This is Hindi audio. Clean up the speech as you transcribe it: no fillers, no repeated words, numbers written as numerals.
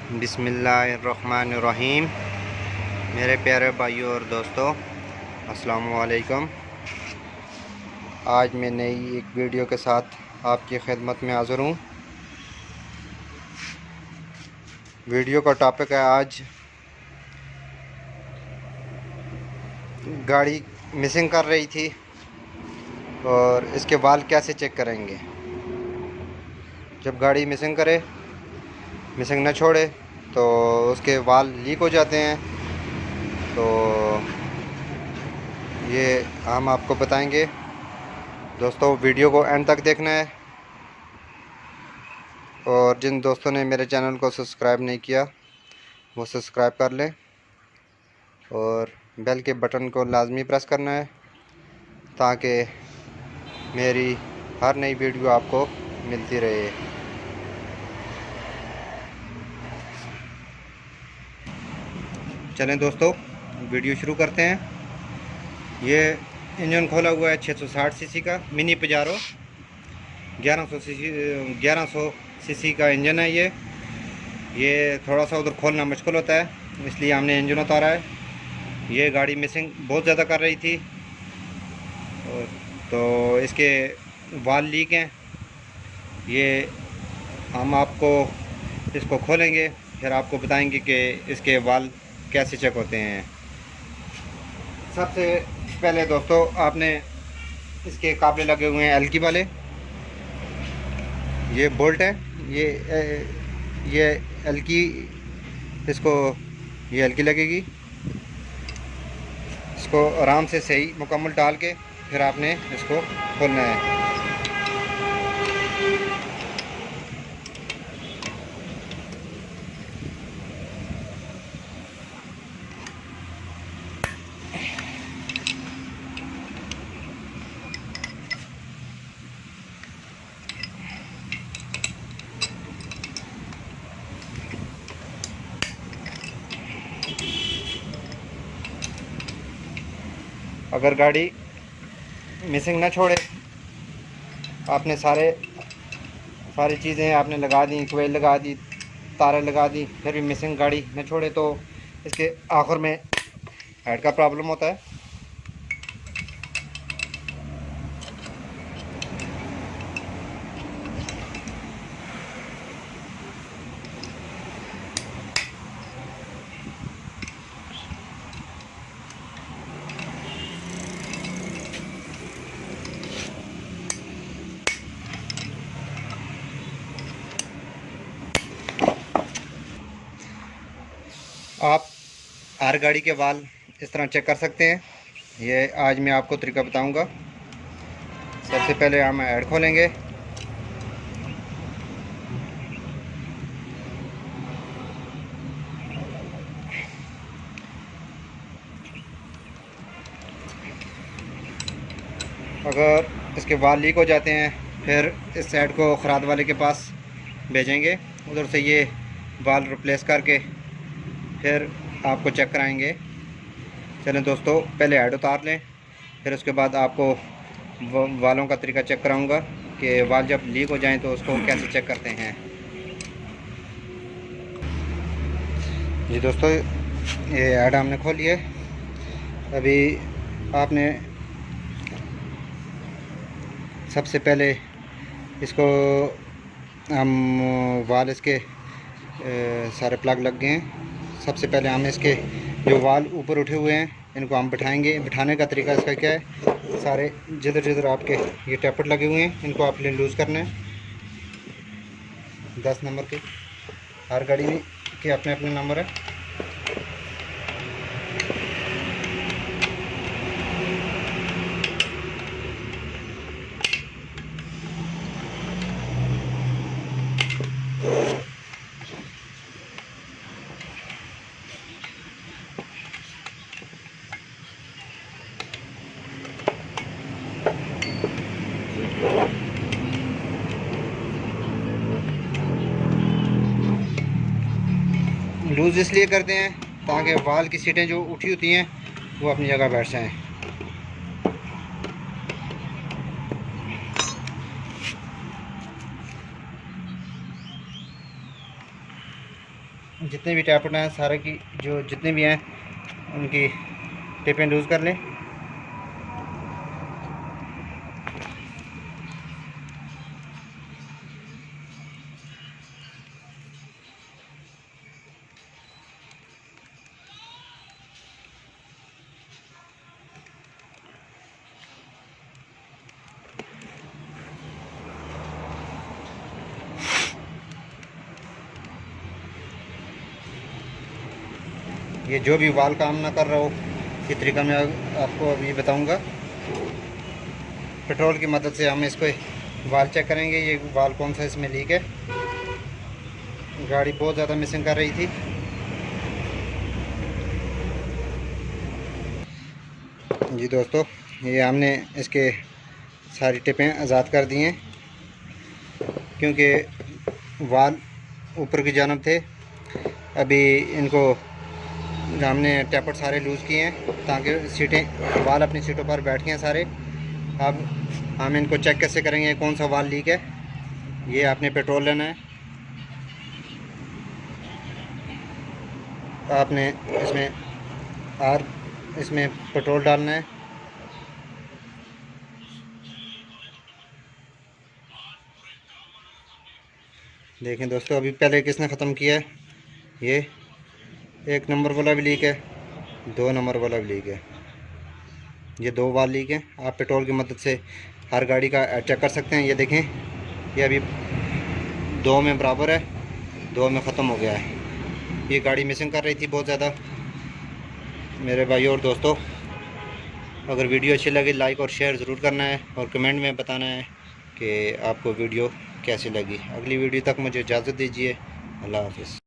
बिस्मिल्लाहिर्रहमानिर्रहीम। मेरे प्यारे भाइयों और दोस्तों, अस्सलामु अलैकुम। आज मैं नई एक वीडियो के साथ आपकी खिदमत में हाज़िर हूँ। वीडियो का टॉपिक है आज गाड़ी मिसिंग कर रही थी और इसके वाल्व कैसे चेक करेंगे। जब गाड़ी मिसिंग न छोड़े तो उसके वाल्व लीक हो जाते हैं। तो ये हम आपको बताएंगे दोस्तों। वीडियो को एंड तक देखना है और जिन दोस्तों ने मेरे चैनल को सब्सक्राइब नहीं किया वो सब्सक्राइब कर लें और बेल के बटन को लाजमी प्रेस करना है ताकि मेरी हर नई वीडियो आपको मिलती रहे। चलें दोस्तों, वीडियो शुरू करते हैं। ये इंजन खोला हुआ है 660 सीसी का मिनी पजारो। 1100 सीसी का इंजन है। ये थोड़ा सा उधर खोलना मुश्किल होता है, इसलिए हमने इंजन उतारा है। ये गाड़ी मिसिंग बहुत ज़्यादा कर रही थी तो इसके वाल लीक हैं। ये हम आपको इसको खोलेंगे, फिर आपको बताएंगे कि इसके वाल कैसे चेक होते हैं। सबसे पहले दोस्तों, आपने इसके काबले लगे हुए हैं एलकी वाले। ये बोल्ट है, ये एलकी, ये एलकी लगेगी। इसको आराम से सही मुकम्मल डाल के फिर आपने इसको खोलना है। अगर गाड़ी मिसिंग ना छोड़े, आपने सारी चीज़ें आपने लगा दी, कोयल लगा दी, तारें लगा दी, फिर भी मिसिंग गाड़ी न छोड़े तो इसके आखिर में हेड का प्रॉब्लम होता है। आप हर गाड़ी के वाल इस तरह चेक कर सकते हैं। ये आज मैं आपको तरीका बताऊंगा। सबसे पहले हम हेड खोलेंगे। अगर इसके वाल लीक हो जाते हैं, फिर इस साइड को खराद वाले के पास भेजेंगे, उधर से ये वाल रिप्लेस करके फिर आपको चेक कराएंगे। चलें दोस्तों, पहले हेड उतार लें, फिर उसके बाद आपको वालों का तरीका चेक कराऊंगा कि वाल जब लीक हो जाएं तो उसको कैसे चेक करते हैं। जी दोस्तों, ये हेड हमने खोल लिया। अभी आपने सबसे पहले इसको हम वाल इसके सारे प्लग लग गए हैं। सबसे पहले हम इसके जो वाल ऊपर उठे हुए हैं इनको हम बिठाएंगे। बिठाने का तरीका इसका क्या है, सारे जिधर आपके ये टैपट लगे हुए हैं इनको आपने लूज़ करना है। 10 नंबर के, हर गाड़ी में के अपने अपने नंबर है। लूज़ इसलिए करते हैं ताकि वाल की सीटें जो उठी होती हैं वो अपनी जगह बैठ जाएँ। जितने भी टैपट हैं सारे की जो जितने भी हैं उनकी टिपें लूज़ कर लें। ये जो भी वाल काम ना कर रहा हो ये तरीका मैं आपको अभी बताऊंगा। पेट्रोल की मदद से हम इसको वाल चेक करेंगे, ये वाल कौन सा इसमें लीक है। गाड़ी बहुत ज़्यादा मिसिंग कर रही थी। जी दोस्तों, ये हमने इसके सारी टिपें आज़ाद कर दी हैं क्योंकि वाल ऊपर की जानब थे। अभी इनको हमने टैपट सारे लूज़ किए हैं ताकि सीटें वाल अपनी सीटों पर बैठ गए हैं सारे। अब हम इनको चेक कैसे करेंगे कौन सा वाल लीक है। ये आपने पेट्रोल लेना है, आपने इसमें पेट्रोल डालना है। देखें दोस्तों, अभी पहले किसने ख़त्म किया है। ये 1 नंबर वाला भी लीक है, 2 नंबर वाला भी लीक है। ये 2 वाल लीक हैं। आप पेट्रोल की मदद से हर गाड़ी का चेक कर सकते हैं। ये देखें, ये अभी 2 में बराबर है, 2 में ख़त्म हो गया है। ये गाड़ी मिसिंग कर रही थी बहुत ज़्यादा। मेरे भाइयों और दोस्तों, अगर वीडियो अच्छी लगी लाइक और शेयर ज़रूर करना है और कमेंट में बताना है कि आपको वीडियो कैसी लगी। अगली वीडियो तक मुझे इजाज़त दीजिए। अल्लाह हाफ़िज़।